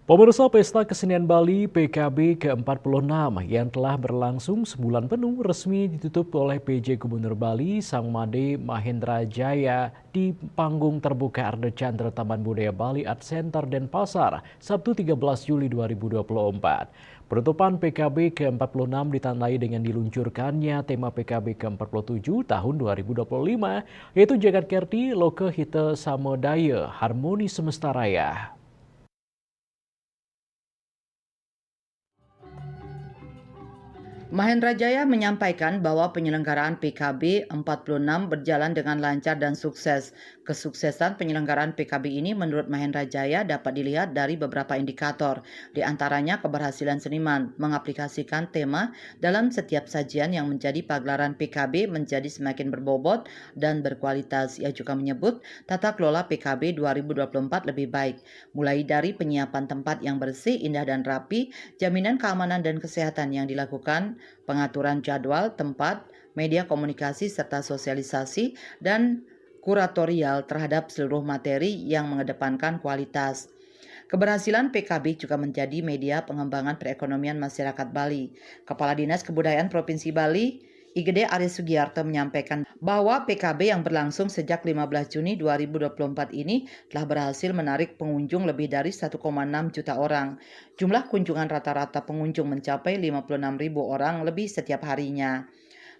Pemirsa Pesta Kesenian Bali PKB ke-46 yang telah berlangsung sebulan penuh resmi ditutup oleh PJ Gubernur Bali Sang Made Mahendra Jaya di panggung terbuka Arde Chandra Taman Budaya Bali Art Center Denpasar, Sabtu 13 Juli 2024. Penutupan PKB ke-46 ditandai dengan diluncurkannya tema PKB ke-47 tahun 2025, yaitu Jagat Kerti Loke Hite Samodaya Harmoni Semesta Raya. Mahendra Jaya menyampaikan bahwa penyelenggaraan PKB 46 berjalan dengan lancar dan sukses. Kesuksesan penyelenggaraan PKB ini menurut Mahendra Jaya dapat dilihat dari beberapa indikator, di antaranya keberhasilan seniman mengaplikasikan tema dalam setiap sajian yang menjadi pagelaran PKB menjadi semakin berbobot dan berkualitas. Ia juga menyebut tata kelola PKB 2024 lebih baik, mulai dari penyiapan tempat yang bersih, indah dan rapi, jaminan keamanan dan kesehatan yang dilakukan, pengaturan jadwal, tempat, media komunikasi, serta sosialisasi dan kuratorial terhadap seluruh materi yang mengedepankan kualitas. Keberhasilan PKB juga menjadi media pengembangan perekonomian masyarakat Bali. Kepala Dinas Kebudayaan Provinsi Bali, IGD Aris Sugiarto menyampaikan bahwa PKB yang berlangsung sejak 15 Juni 2024 ini telah berhasil menarik pengunjung lebih dari 1,6 juta orang. Jumlah kunjungan rata-rata pengunjung mencapai 56.000 orang lebih setiap harinya.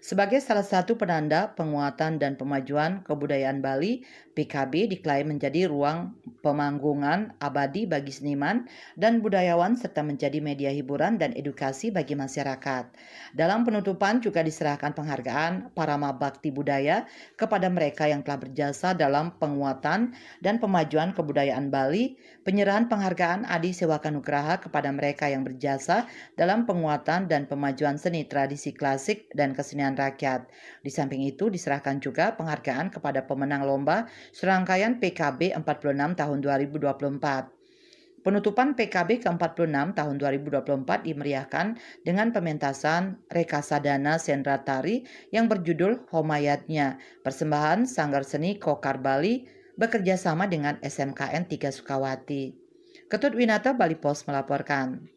Sebagai salah satu penanda penguatan dan pemajuan kebudayaan Bali, PKB diklaim menjadi ruang pemanggungan abadi bagi seniman dan budayawan serta menjadi media hiburan dan edukasi bagi masyarakat. Dalam penutupan juga diserahkan penghargaan Parama Bakti Budaya kepada mereka yang telah berjasa dalam penguatan dan pemajuan kebudayaan Bali, penyerahan penghargaan Adi Sewaka Nugraha kepada mereka yang berjasa dalam penguatan dan pemajuan seni tradisi klasik dan kesenian rakyat. Di samping itu diserahkan juga penghargaan kepada pemenang lomba serangkaian PKB 46 tahun 2024. Penutupan PKB ke-46 tahun 2024 dimeriahkan dengan pementasan Rekasadana Sendra Tari yang berjudul Homayatnya, persembahan Sanggar Seni Kokar Bali bekerja sama dengan SMKN 3 Sukawati. Ketut Winata, Bali Post melaporkan.